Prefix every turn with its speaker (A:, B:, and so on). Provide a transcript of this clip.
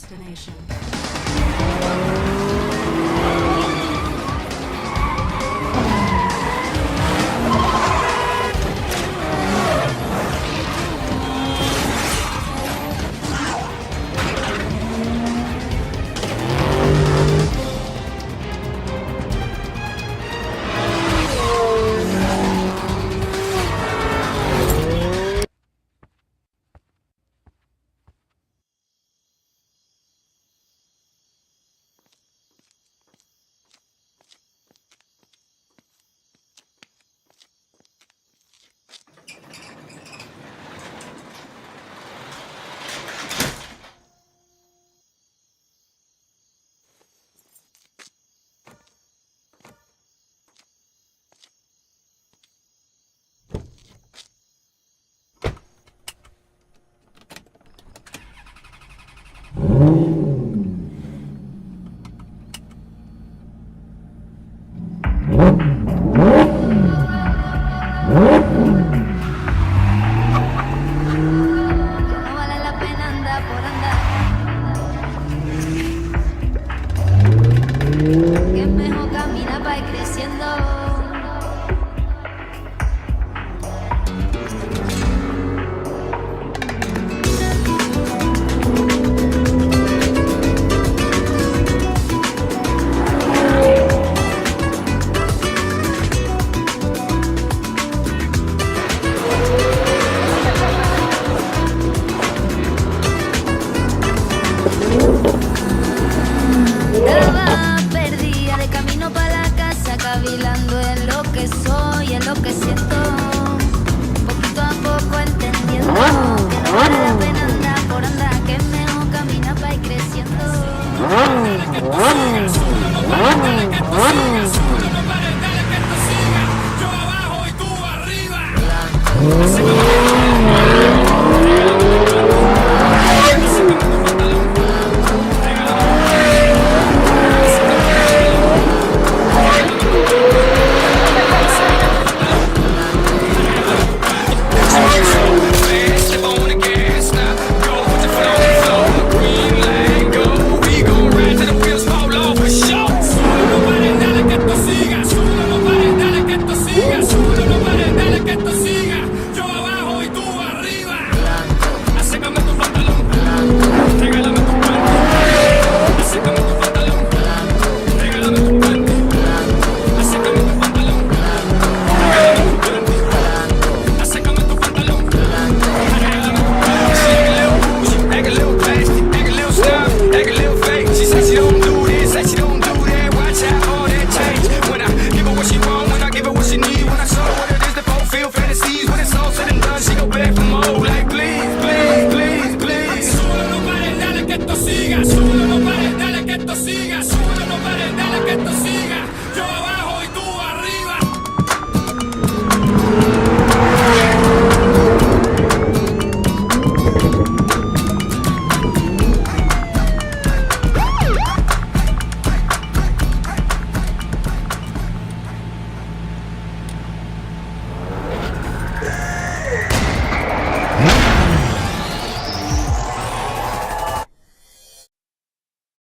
A: destination.
B: Cavilando en lo que soy, en lo que siento, poquito a poco entendiendo que no vale la pena andar por andar, que es mejor caminar para ir creciendo. Dale que tú sigas, dale que tú sigas, no pares, dale que tú sigas, yo abajo y tú arriba. Siga, súbelo, no pares, dale que esto siga, súbelo, no pares, dale que esto siga, yo